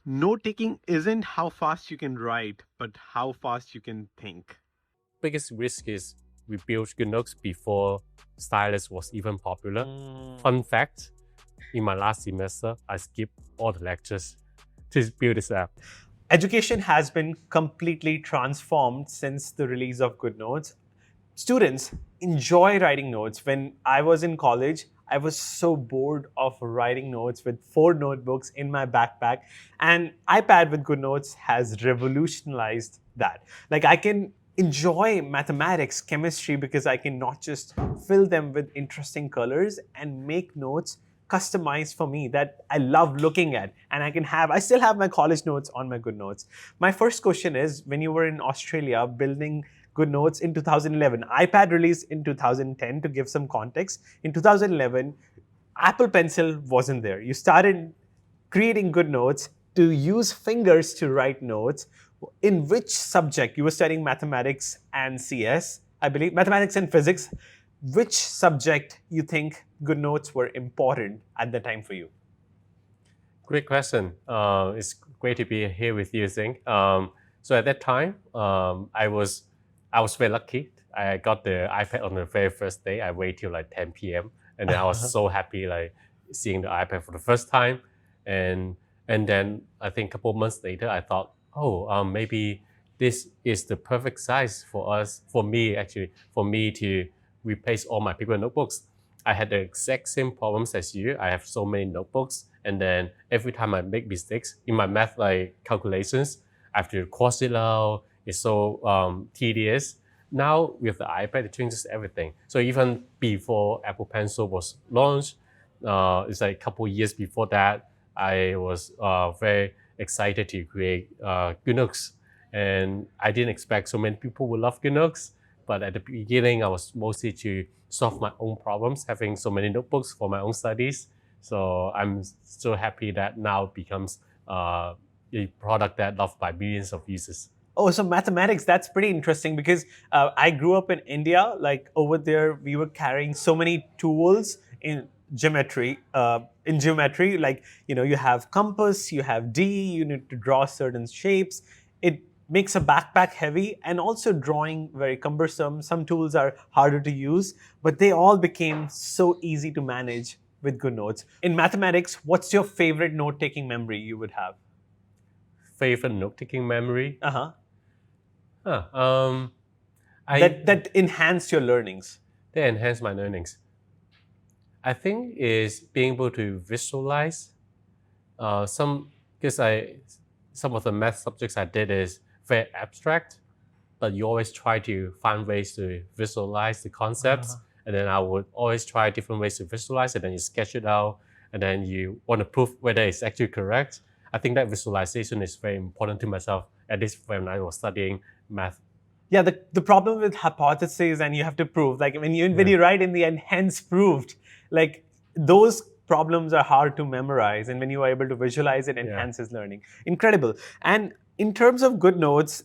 Note taking isn't how fast you can write, but how fast you can think. Biggest risk is we built Goodnotes before stylus was even popular. Mm. Fun fact, in my last semester, I skipped all the lectures to build this app. Education has been completely transformed since the release of Goodnotes. Students enjoy writing notes. When I was in college, I was so bored of writing notes with 4 notebooks in my backpack. And iPad with Goodnotes has revolutionized that. Like I can enjoy mathematics, chemistry, because I can not just fill them with interesting colors and make notes customized for me that I love looking at. And I still have my college notes on my Goodnotes. My first question is, when you were in Australia building Goodnotes in 2011. iPad released in 2010. To give some context, in 2011, Apple Pencil wasn't there. You started creating Goodnotes to use fingers to write notes. In which subject? You were studying mathematics and CS, I believe, mathematics and physics. Which subject you think Goodnotes were important at the time for you? Great question. It's great to be here with you, Singh. So at that time, I was very lucky. I got the iPad on the very first day. I waited till like 10 p.m. and then I was so happy like seeing the iPad for the first time, and and then I think a couple of months later, I thought, oh, maybe this is the perfect size for us, for me actually, for me to replace all my paper notebooks. I had the exact same problems as you. I have so many notebooks, and then every time I make mistakes in my math like calculations, I have to cross it out. It's so tedious. Now with the iPad, it changes everything. So even before Apple Pencil was launched, it's like a couple years before that, I was very excited to create Goodnotes, and I didn't expect so many people would love Goodnotes. But at the beginning, I was mostly to solve my own problems, having so many notebooks for my own studies. So I'm so happy that now becomes a product that loved by millions of users. Oh, so mathematics, that's pretty interesting because I grew up in India. Like over there, we were carrying so many tools in geometry, like, you have compass, you have D, you need to draw certain shapes. It makes a backpack heavy and also drawing very cumbersome. Some tools are harder to use, but they all became so easy to manage with Goodnotes. In mathematics, what's your favorite note-taking memory you would have? Favorite note-taking memory? Uh-huh. Huh, I That enhance your learnings. they enhance my learnings. I think is being able to visualize some because I some of the math subjects I did is very abstract, but you always try to find ways to visualize the concepts, and then I would always try different ways to visualize it, and then you sketch it out, and then you want to prove whether it's actually correct. I think that visualization is very important to myself, at least when I was studying math. Yeah, the problem with hypotheses and you have to prove, like when Yeah. you write in the end, hence proved, like those problems are hard to memorize, and when you are able to visualize it, Yeah. enhances learning. Incredible. And in terms of Goodnotes,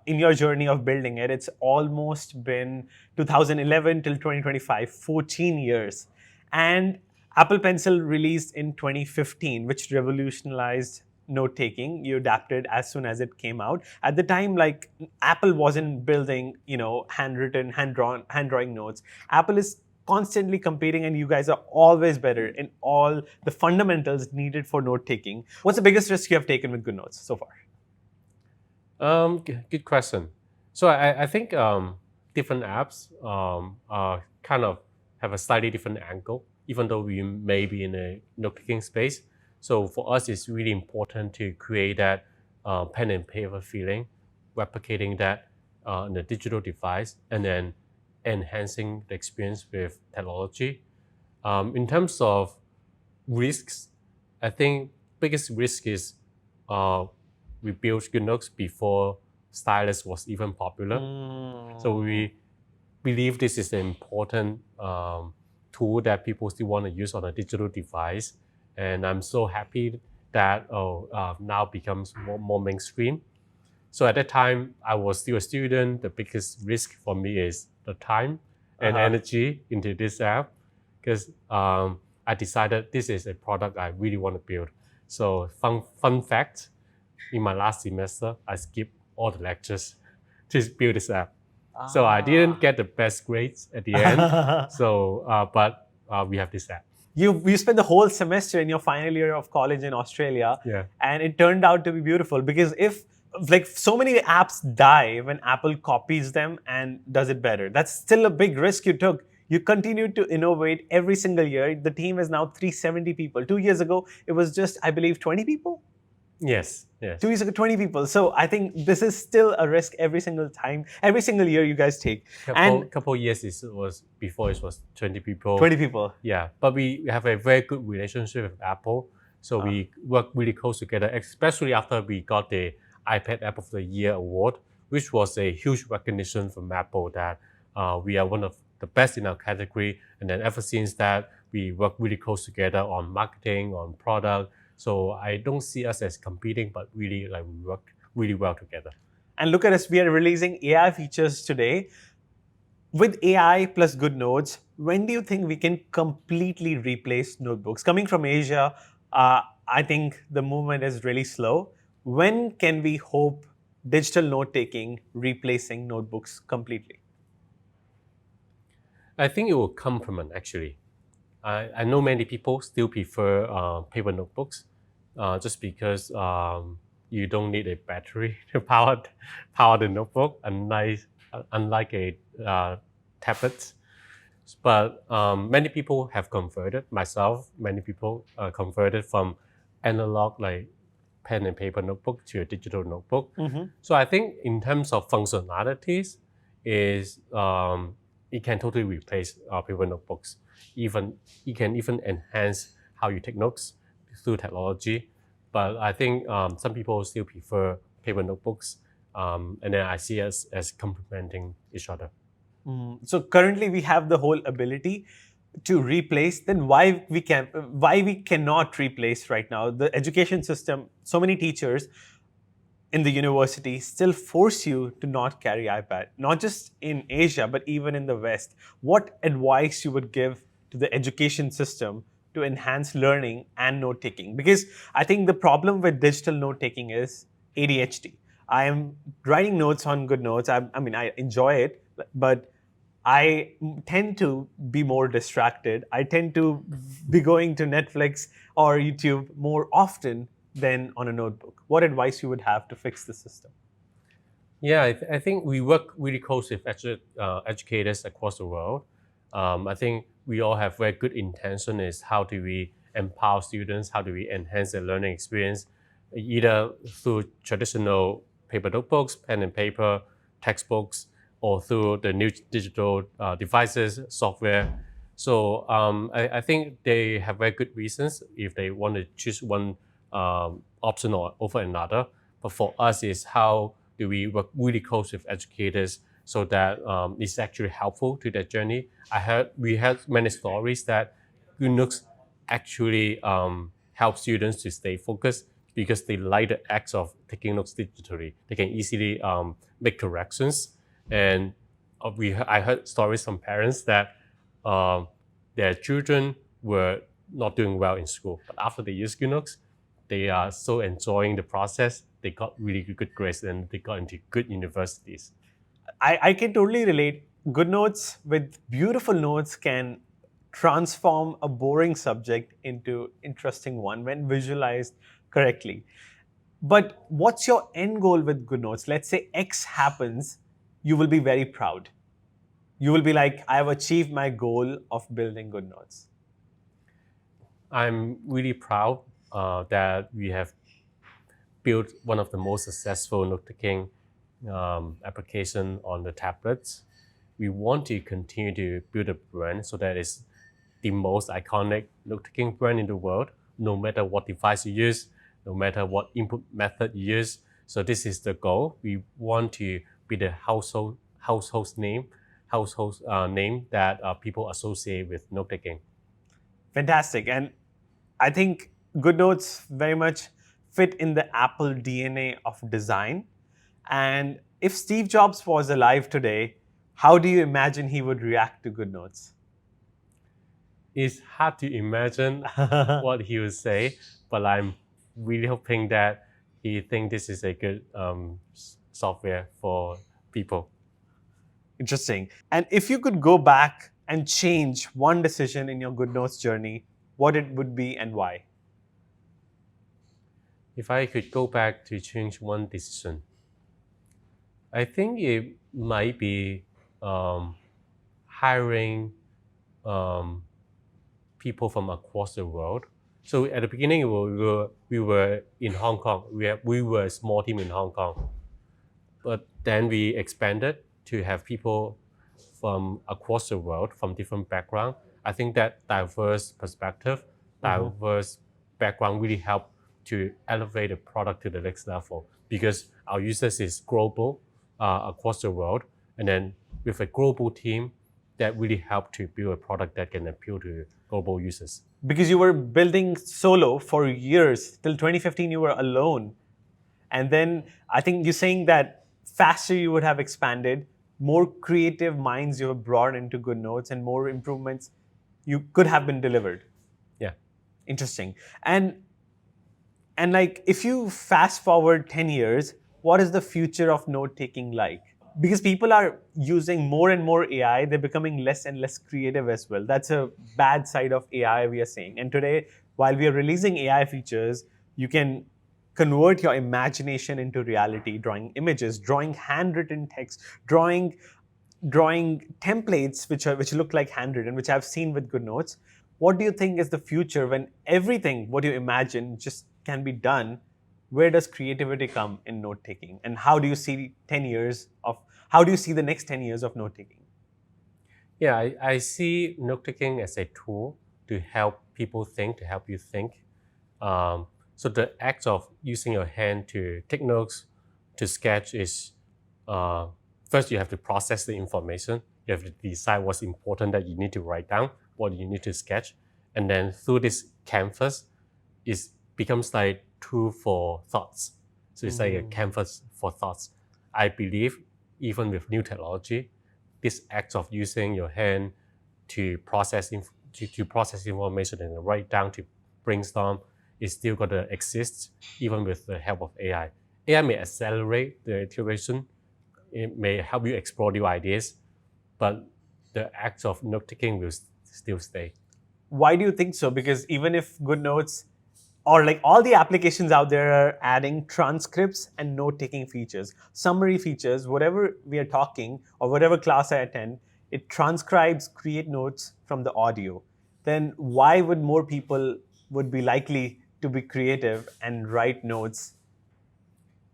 in your journey of building it, it's almost been 2011 till 2025, 14 years. And Apple Pencil released in 2015, which revolutionized note taking. You adapted as soon as it came out. At the time, like Apple wasn't building, handwritten, hand drawing notes. Apple is constantly competing, and you guys are always better in all the fundamentals needed for note taking. What's the biggest risk you have taken with Goodnotes so far? Good question. So I think different apps kind of have a slightly different angle, even though we may be in a note-taking space. So for us, it's really important to create that pen and paper feeling, replicating that on a digital device, and then enhancing the experience with technology. In terms of risks, I think biggest risk is uh, we built Goodnotes before stylus was even popular. So we believe this is an important tool that people still want to use on a digital device. And I'm so happy that now becomes more mainstream. So at that time, I was still a student. The biggest risk for me is the time and energy into this app, because I decided this is a product I really want to build. So fun fact, in my last semester, I skipped all the lectures to build this app. So I didn't get the best grades at the end. So, but we have this app. You spent the whole semester in your final year of college in Australia, Yeah. and it turned out to be beautiful. Because if like so many apps die when Apple copies them and does it better, that's still a big risk you took. You continued to innovate every single year. The team is now 370 people. 2 years ago, it was just, I believe, 20 people. Yes. Yes. 2 years ago, 20 people. So I think this is still a risk every single time, every single year you guys take. Couple years it was 20 people. 20 people. Yeah, but we have a very good relationship with Apple. So we work really close together, especially after we got the iPad App of the Year award, which was a huge recognition from Apple that we are one of the best in our category. And then ever since that, we work really close together on marketing, on product. So I don't see us as competing, but really like we work really well together. And look at us, we are releasing AI features today. With AI plus Goodnotes, when do you think we can completely replace notebooks? Coming from Asia, I think the movement is really slow. When can we hope digital note-taking replacing notebooks completely? I think it will complement actually. I know many people still prefer paper notebooks just because you don't need a battery to power the notebook, unlike a tablet. But many people have converted, myself, many people converted from analog like pen and paper notebook to a digital notebook. So I think in terms of functionalities, is it can totally replace paper notebooks. Even it can even enhance how you take notes through technology. But I think some people still prefer paper notebooks, and then I see us as complementing each other. So currently we have the whole ability to replace. Then why we cannot replace right now? The education system, so many teachers in the university still force you to not carry iPad, not just in Asia, but even in the West. What advice you would give to the education system to enhance learning and note-taking? Because I think the problem with digital note-taking is ADHD. I am writing notes on Goodnotes. I mean, I enjoy it, but I tend to be more distracted. I tend to be going to Netflix or YouTube more often than on a notebook. What advice you would have to fix the system? Yeah, I think we work really close with educators across the world. I think we all have very good intention is how do we empower students, how do we enhance their learning experience, either through traditional paper notebooks, pen and paper, textbooks, or through the new digital devices, software. So I think they have very good reasons if they want to choose one option or over another. But for us is how do we work really close with educators so that it's actually helpful to their journey. We heard many stories that Goodnotes actually help students to stay focused because they like the act of taking notes digitally. They can easily make corrections. And I heard stories from parents that their children were not doing well in school, but after they use Goodnotes, they are so enjoying the process. They got really good grades and they got into good universities. I can totally relate. Goodnotes with beautiful notes can transform a boring subject into interesting one when visualized correctly. But what's your end goal with Goodnotes? Let's say X happens, you will be very proud. You will be like, I have achieved my goal of building Goodnotes. I'm really proud that we have built one of the most successful note-taking application on the tablets. We want to continue to build a brand so that it's the most iconic note-taking brand in the world, no matter what device you use, no matter what input method you use. So this is the goal. We want to be the household name that people associate with note-taking. Fantastic. And I think Goodnotes very much fit in the Apple DNA of design. And if Steve Jobs was alive today, how do you imagine he would react to Goodnotes? It's hard to imagine what he would say, but I'm really hoping that he think this is a good software for people. Interesting. And if you could go back and change one decision in your Goodnotes journey, what it would be and why? If I could go back to change one decision, I think it might be hiring um, people from across the world. So at the beginning, we were in Hong Kong. We were a small team in Hong Kong, but then we expanded to have people from across the world from different background. I think that diverse perspective, diverse background really help to elevate the product to the next level because our users is global across the world, and then with a global team that really help to build a product that can appeal to global users. Because you were building solo for years. Till 2015, you were alone. And then I think you're saying that faster you would have expanded, more creative minds you have brought into Goodnotes, and more improvements you could have been delivered. Yeah. Interesting. And like if you fast forward 10 years, what is the future of note taking like? Because people are using more and more AI, they're becoming less and less creative as well. That's a bad side of AI, we are saying. And today, while we are releasing AI features, you can convert your imagination into reality, drawing images, drawing handwritten text, drawing templates which look like handwritten, which I've seen with Goodnotes. What do you think is the future when everything what you imagine just can be done? Where does creativity come in note taking, and how do you see the next 10 years of note taking? Yeah, I see note-taking as a tool to help people think, to help you think. So the act of using your hand to take notes, to sketch is first you have to process the information. You have to decide what's important that you need to write down, what you need to sketch, and then through this canvas, it becomes like tool for thoughts. So it's like a canvas for thoughts. I believe even with new technology, this act of using your hand to process to process information and write down to brainstorm is still going to exist even with the help of AI. AI may accelerate the iteration, it may help you explore new ideas, but the act of note taking will still stay. Why do you think so? Because even if Goodnotes or like all the applications out there are adding transcripts and note-taking features, summary features, whatever we are talking or whatever class I attend, it transcribes, create notes from the audio. Then why would more people would be likely to be creative and write notes,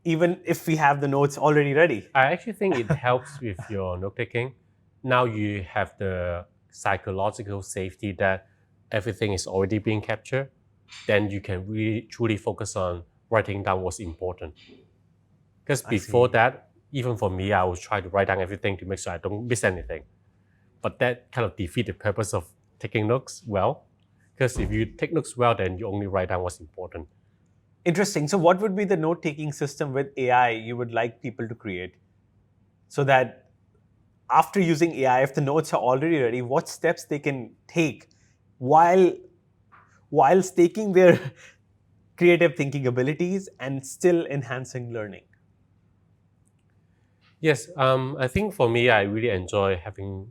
even if we have the notes already ready? I actually think it helps with your note taking. Now you have the psychological safety that everything is already being captured. Then you can really truly focus on writing down what's important. Because before that, even for me, I would try to write down everything to make sure I don't miss anything. But that kind of defeats the purpose of taking notes well. Because if you take notes well, then you only write down what's important. Interesting. So, what would be the note taking system with AI you would like people to create so that after using AI, if the notes are already ready, what steps they can take while staking their creative thinking abilities and still enhancing learning? Yes, I think for me, I really enjoy having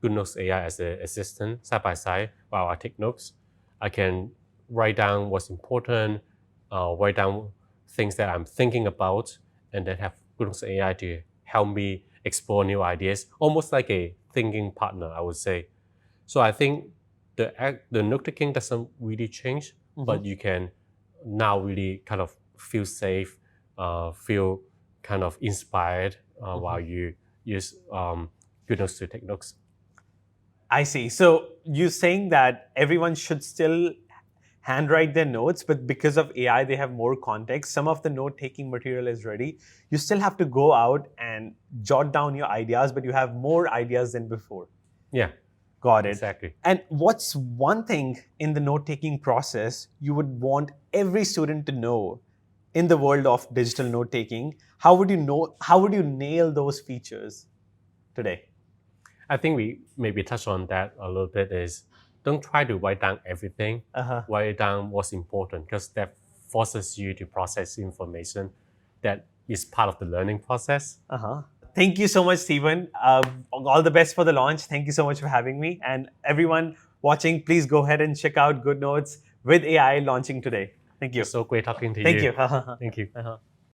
Goodnotes AI as an assistant side by side while I take notes. I can write down what's important, write down things that I'm thinking about, and then have Goodnotes AI to help me explore new ideas, almost like a thinking partner, I would say. So I think the note taking doesn't really change, but you can now really kind of feel safe, feel kind of inspired while you use Goodnotes to take notes. I see. So you're saying that everyone should still handwrite their notes, but because of AI, they have more context. Some of the note taking material is ready. You still have to go out and jot down your ideas, but you have more ideas than before. Yeah, Got it. exactly. And what's one thing in the note taking process you would want every student to know in the world of digital note taking? How would you nail those features today? I think we maybe touch on that a little bit is don't try to write down everything. Uh-huh. Write down what's important because that forces you to process information that is part of the learning process. Thank you so much, Stephen. All the best for the launch. Thank you so much for having me. And everyone watching, please go ahead and check out Goodnotes with AI launching today. Thank you. It's so great talking to Thank you. you. Thank you.